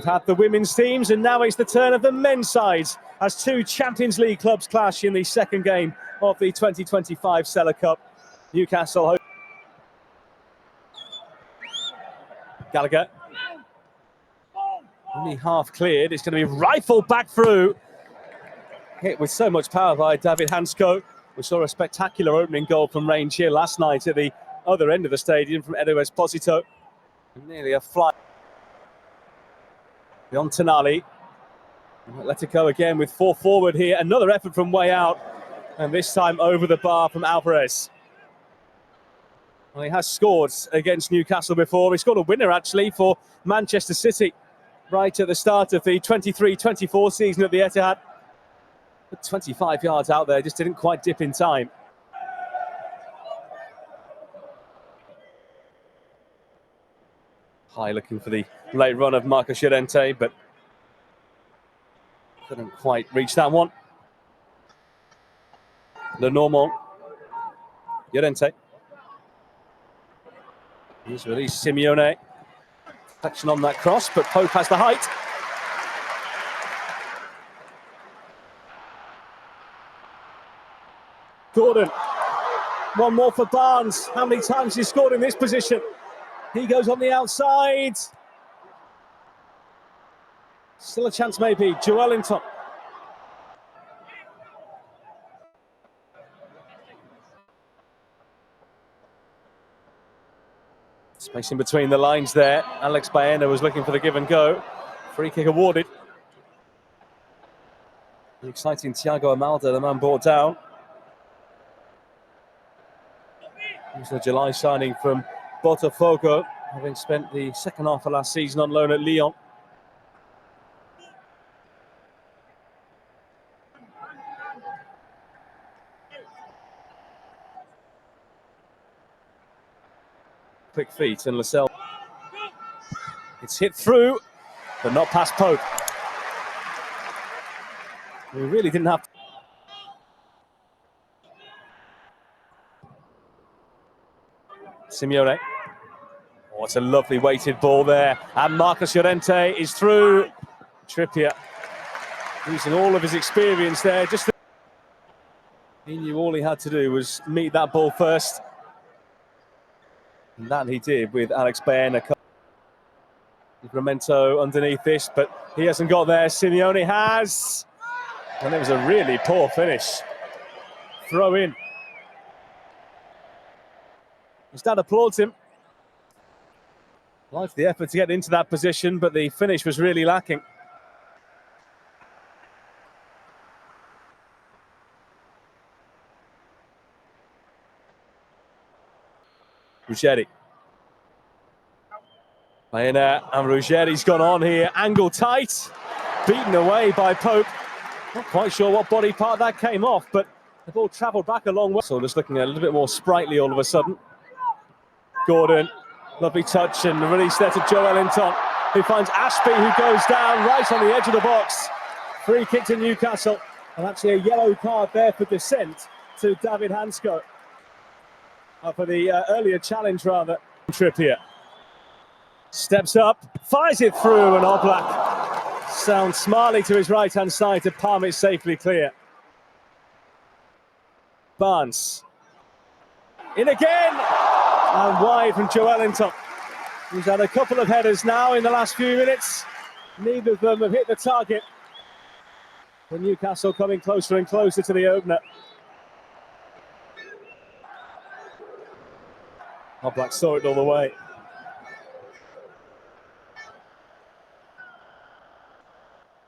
We've had the women's teams, and now it's the turn of the men's sides as two Champions League clubs clash in the second game of the 2025 Seller Cup. Newcastle. Gallagher. Only half cleared. It's going to be rifled back through. Hit with so much power by David Hansko. We saw a spectacular opening goal from range here last night at the other end of the stadium from Edu Esposito. Nearly a fly. On Tonali. Atletico again with 4 forward here. Another effort from way out. And this time over the bar from Alvarez. Well, he has scored against Newcastle before. He scored a winner actually for Manchester City right at the start of the 23-24 season at the Etihad. But 25 yards out there, just didn't quite dip in time. High looking for the late run of Marcos Llorente, but couldn't quite reach that one. Le Normand. Llorente. He's released Simeone. Reflection on that cross, but Pope has the height. Gordon. One more for Barnes. How many times he's scored in this position? He goes on the outside. Still a chance maybe. Joelinton. Space in between the lines there. Alex Baena was looking for the give and go. Free kick awarded. The exciting Thiago Amalda, the man brought down. He was a July signing from Botafogo, having spent the second half of last season on loan at Lyon. Quick feet and Lascelles. It's hit through, but not past Pope. We really didn't have to. Simeone. Oh, it's a lovely weighted ball there. And Marcos Llorente is through. Trippier using all of his experience there. He knew all he had to do was meet that ball first. And that he did with Alex Baena. Livramento underneath this, but he hasn't got there. Simeone has. And it was a really poor finish. Throw in. His dad applauds him. Liked the effort to get into that position, but the finish was really lacking. Ruggeri. Baena and Ruggeri's gone on here. Angle tight. Beaten away by Pope. Not quite sure what body part that came off, but the ball travelled back a long way. So just looking a little bit more sprightly all of a sudden. Gordon. Lovely touch and release there to Joelinton, who finds Ashby, who goes down right on the edge of the box. Free kick to Newcastle. And actually a yellow card there for dissent to David Hansko. For the earlier challenge, rather. Trippier steps up, fires it through, and Oblak sounds smartly to his right-hand side to palm it safely clear. Barnes. In again! And wide from Joelinton. He's had a couple of headers now in the last few minutes. Neither of them have hit the target. The Newcastle coming closer and closer to the opener. Oblak saw it all the way.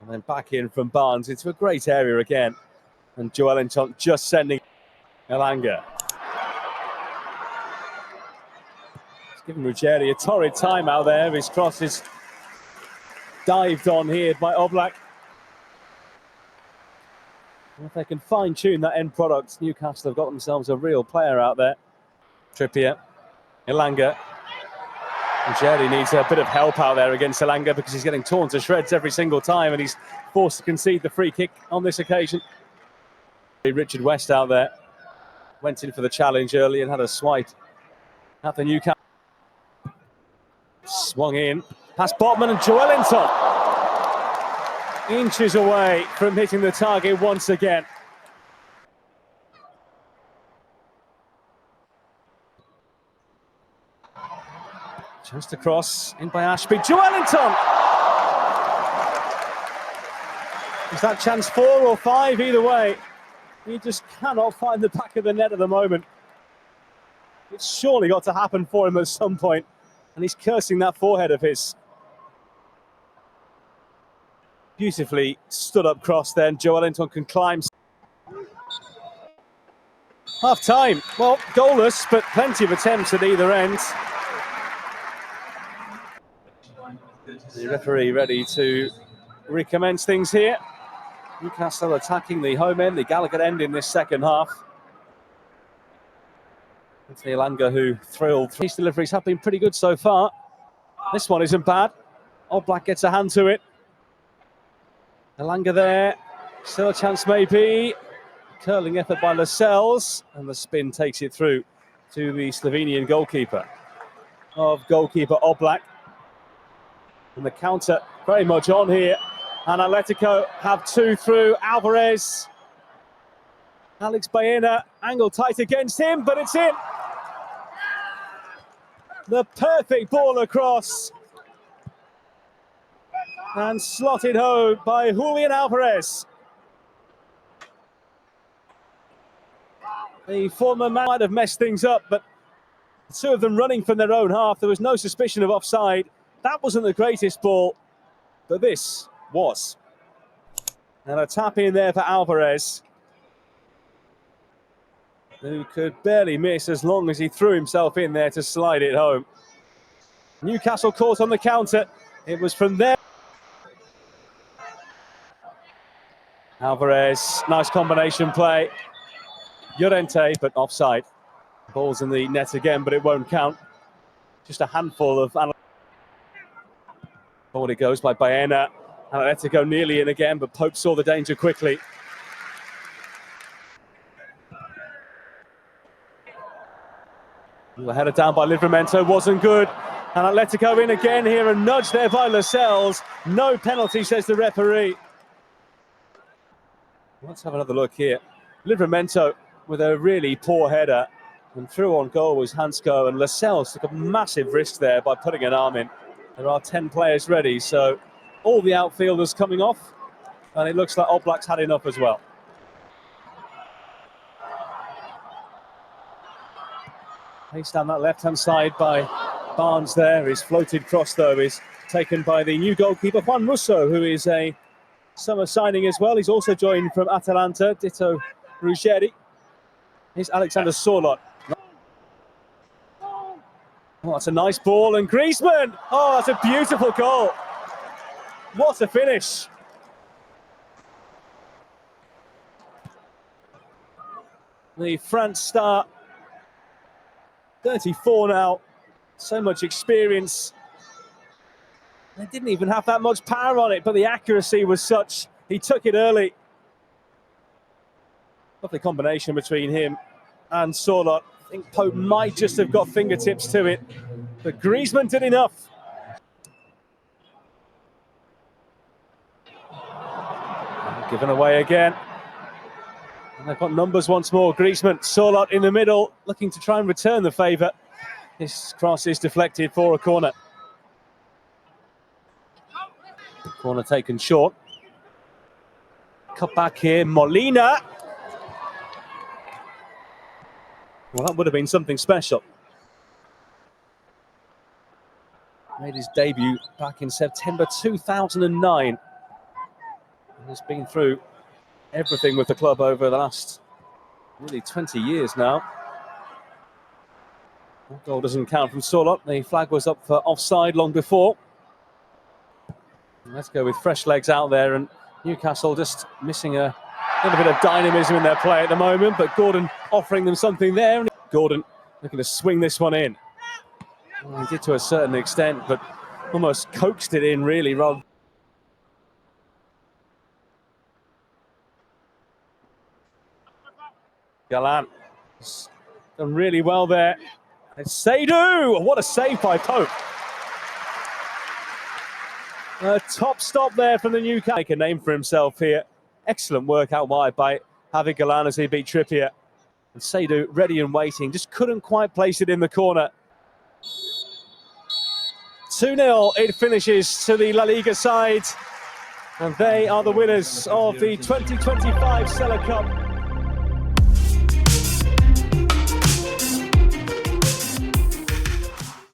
And then back in from Barnes into a great area again. And Joelinton just sending Elanga. It's given Ruggeri a torrid time out there. His cross is dived on here by Oblak. And if they can fine-tune that end product, Newcastle have got themselves a real player out there. Trippier. Elanga. Ruggeri needs a bit of help out there against Elanga because he's getting torn to shreds every single time and he's forced to concede the free kick on this occasion. Richard West out there went in for the challenge early and had a swipe at the Newcastle. Swung in past Botman and Joelinton. inches away from hitting the target once again. Just across, in by Ashby, Joelinton! Is that chance 4 or 5? Either way, he just cannot find the back of the net at the moment. It's surely got to happen for him at some point, and he's cursing that forehead of his. Beautifully stood up cross then, Joelinton can climb. Half time, well, goalless, but plenty of attempts at either end. The referee ready to recommence things here. Newcastle attacking the home end, the Gallagher end in this second half. It's Elanga who thrilled. These deliveries have been pretty good so far. This one isn't bad. Oblak gets a hand to it. Elanga there. Still a chance maybe. Curling effort by Lascelles. And the spin takes it through to the Slovenian goalkeeper. Goalkeeper Oblak. And the counter very much on here. And Atletico have 2 through. Alvarez. Alex Baena, angle tight against him, but it's in. The perfect ball across. And slotted home by Julian Alvarez. The former man might have messed things up, but the 2 of them running from their own half. There was no suspicion of offside. That wasn't the greatest ball, but this was. And a tap in there for Alvarez, who could barely miss as long as he threw himself in there to slide it home. Newcastle caught on the counter. It was from there. Alvarez, nice combination play. Llorente, but offside. Ball's in the net again, but it won't count. Just a handful of... Forward it goes by Baena. Atletico nearly in again, but Pope saw the danger quickly. The header down by Livramento wasn't good. And Atletico in again here, a nudge there by Lascelles. No penalty, says the referee. Let's have another look here. Livramento with a really poor header. And through on goal was Hansko, and Lascelles took a massive risk there by putting an arm in. There are 10 players ready, so all the outfielders coming off. And it looks like Oblak's had enough as well. Placed down that left-hand side by Barnes there. His floated cross, though, is taken by the new goalkeeper, Juan Musso, who is a summer signing as well. He's also joined from Atalanta, ditto Ruggeri. Here's Alexander Sorloth. Oh, that's a nice ball, and Griezmann! Oh, that's a beautiful goal. What a finish. The France star, 34 now, so much experience. They didn't even have that much power on it, but the accuracy was such. He took it early. Lovely combination between him and Sorloth. I think Pope might just have got fingertips to it, but Griezmann did enough. Given away again. And they've got numbers once more. Griezmann, Sorloth in the middle, looking to try and return the favour. This cross is deflected for a corner. Corner taken short. Cut back here, Molina. Well, that would have been something special. Made his debut back in September 2009. He's been through everything with the club over the last nearly 20 years now. That goal doesn't count from Sorloth. The flag was up for offside long before. Let's go with fresh legs out there, and Newcastle just missing a little bit of dynamism in their play at the moment, but Gordon offering them something there. Gordon looking to swing this one in. Well, he did to a certain extent, but almost coaxed it in really rather. Gallant done really well there. It's Seydu! What a save by Pope. A top stop there from the Newcastle. Make a name for himself here. Excellent work out wide by Javi Galan as he beat Trippier. And Seydu ready and waiting, just couldn't quite place it in the corner. 2-0 it finishes to the La Liga side. And they are the winners of the 2025 Seller Cup.